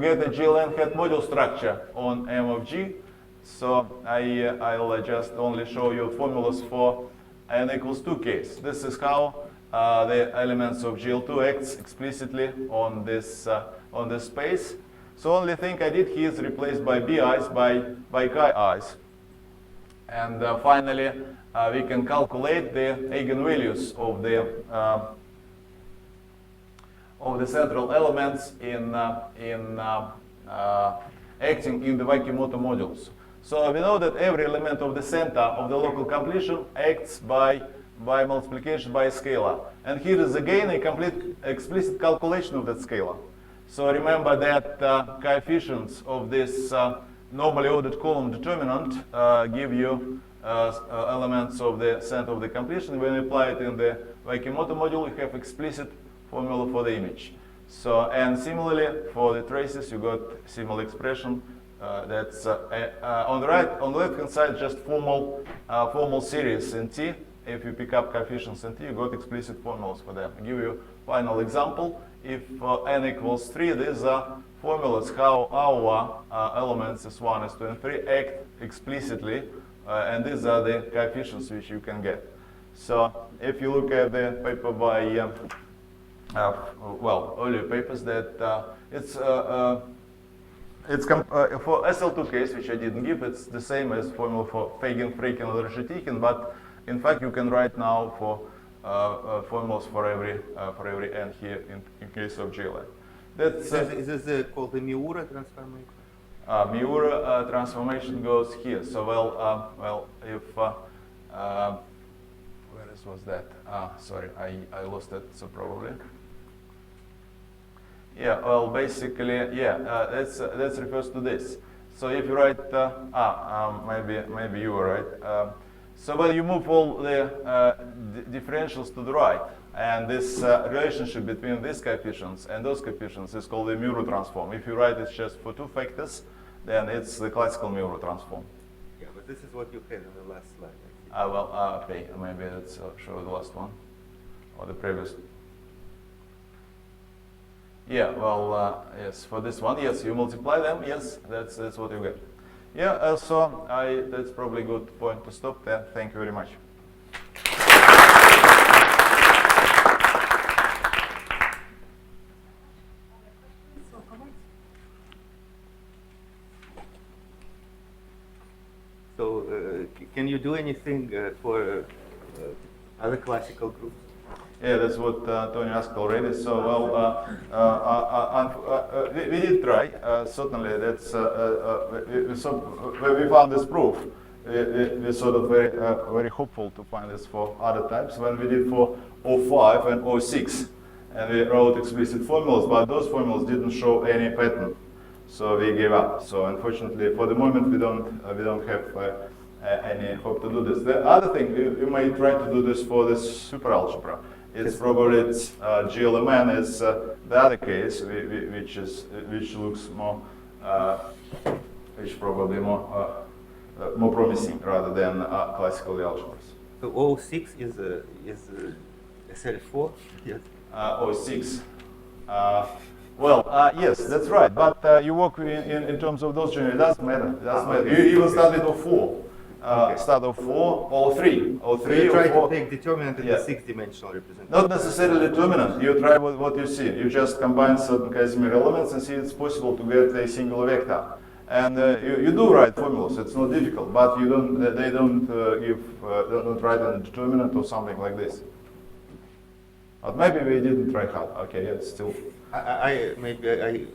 B: get a GLN hat module structure on M of G. So I'll just only show you formulas for n equals 2 case. This is how the elements of GL2 acts explicitly on this space. So only thing I did here is replace by Bi's by Chi's. And finally, we can calculate the eigenvalues of the central elements in acting in the Vakimoto modules. So we know that every element of the center of the local completion acts by multiplication by a scalar. And here is again a complete explicit calculation of that scalar. So remember that coefficients of this normally ordered column determinant give you elements of the set of the completion. When you apply it in the Wakimoto module, you have explicit formula for the image. So, and similarly for the traces, you got similar expression. That's on the left-hand side, just formal series in T. If you pick up coefficients in T, you got explicit formulas for them. I'll give you a final example. If n equals 3, these are formulas how our elements S1, S2, and 3 act explicitly, and these are the coefficients which you can get. So if you look at the paper by, earlier papers, that for SL2 case, which I didn't give, it's the same as formula for Fagin, Fricken, and Reshetikhin, but in fact you can write now for formulas for every n here in case of GLI. That's
D: is this called the Miura transformation?
B: Miura transformation goes here. So if where was that? Sorry, I lost it. So probably. Yeah. Well, basically, yeah. That refers to this. So if you write, maybe you were right. So when you move all the differentials to the right, and this relationship between these coefficients and those coefficients is called the Miura transform. If you write it just for two factors, then it's the classical Miura transform.
D: Yeah, but this is what you had in the last slide.
B: Okay, maybe let's show the last one, or the previous. Yeah, well, yes, for this one, yes, you multiply them, yes, that's what you get. Yeah, so that's probably a good point to stop there. Thank you very much.
D: So can you do anything for other classical groups?
B: Yeah, that's what Tony asked already. So, we did try. Certainly, that's when we found this proof, we sort of very hopeful to find this for other types. When we did for O5 and O6, and we wrote explicit formulas, but those formulas didn't show any pattern, so we gave up. So, unfortunately, for the moment, we don't have any hope to do this. The other thing, you may try to do this for this superalgebra. It's probably GLMN is the other case, which looks more, which probably more promising rather than classical algebras.
D: So 06 is SL4. Yes.
B: 06. Yes, that's right. But you work in terms of those generally. It doesn't matter. It doesn't matter. You even start with 04. Start of 4 or 3. Or 3
D: you try
B: or 4.
D: to take determinant in the 6-dimensional representation.
B: Not necessarily determinant. You try what you see. You just combine certain Casimir elements and see it's possible to get a singular vector. And you do write formulas. It's not difficult, but you don't. They don't don't write a determinant or something like this. But maybe we didn't try hard. Okay, it's still.
D: Maybe I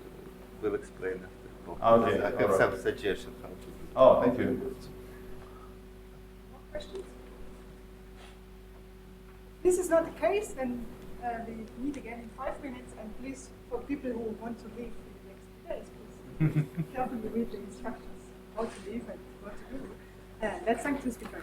D: will explain after.
B: Okay,
D: I have some suggestions how to do it.
B: Oh, thank you.
G: Questions? This is not the case, and we meet again in 5 minutes. And please, for people who want to leave in the next 2 days, please carefully read the instructions how to leave and what to do. Let's thank the speaker.